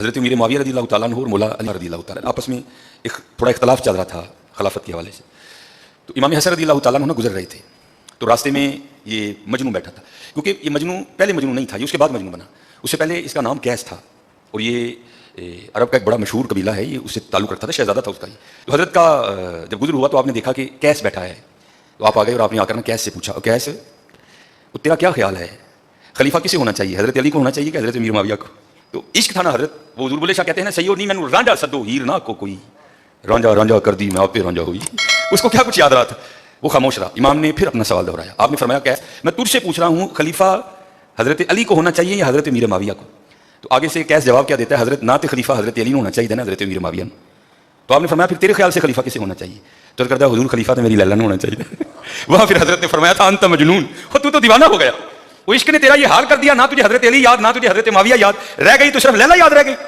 حضرت امیر معاویہ رضی اللہ تعالیٰ عنہ اور مولا علی رضی اللہ تعالیٰ آپس میں ایک تھوڑا اختلاف چل رہا تھا خلافت کے حوالے سے. تو امام حسن رضی اللہ تعالیٰ عنہ گزر رہے تھے تو راستے میں یہ مجنوں بیٹھا تھا، کیونکہ یہ مجنوں پہلے مجنوں نہیں تھا، یہ اس کے بعد مجنوں بنا. اس سے پہلے اس کا نام قیس تھا اور یہ عرب کا ایک بڑا مشہور قبیلہ ہے، یہ اس سے تعلق رکھتا تھا، شہزادہ تھا اس کا. تو حضرت کا جب گزر ہوا تو آپ نے دیکھا کہ قیس بیٹھا ہے، تو آپ آ گئے اور آپ نے آ کر قیس سے پوچھا، قیس تیرا کیا خیال ہے، خلیفہ کسے ہونا چاہیے، حضرت علی کو ہونا چاہیے کہ حضرت امیر معاویہ کو؟ تو عشق تھا نا حضرت، وہ حضور بولے شاہ کہتے ہیں نا سیو نہیں میں رانجا سدو ہیر نہ کو کوئی رانجا رانجا کر دی میں آپ پہ رانجا ہوئی. اس کو کیا کچھ یاد رہا تھا، وہ خاموش رہا. امام نے پھر اپنا سوال دہرایا، آپ نے فرمایا کہ میں تجھ سے پوچھ رہا ہوں خلیفہ حضرت علی کو ہونا چاہیے یا حضرت امیر معاویہ کو؟ تو آگے سے کیس جواب کیا دیتا ہے، حضرت نہ تو خلیفہ حضرت علی ہونا چاہیے نا حضرت امیر معاویہ. تو آپ نے فرمایا پھر تیرے خیال سے خلیفہ کسے ہونا چاہیے؟ تو کرتا ہے حضور خلیفہ تو میری لیلا نے ہونا چاہیے. وہاں پھر حضرت نے فرمایا تھا انت مجنون، تو دیوانہ ہو گیا. وہ عشق نے تیرا یہ حال کر دیا، نہ تجھے حضرت علی یاد نہ تجھے حضرت معاویہ یاد رہ گئی، تو صرف لیلا یاد رہ گئی.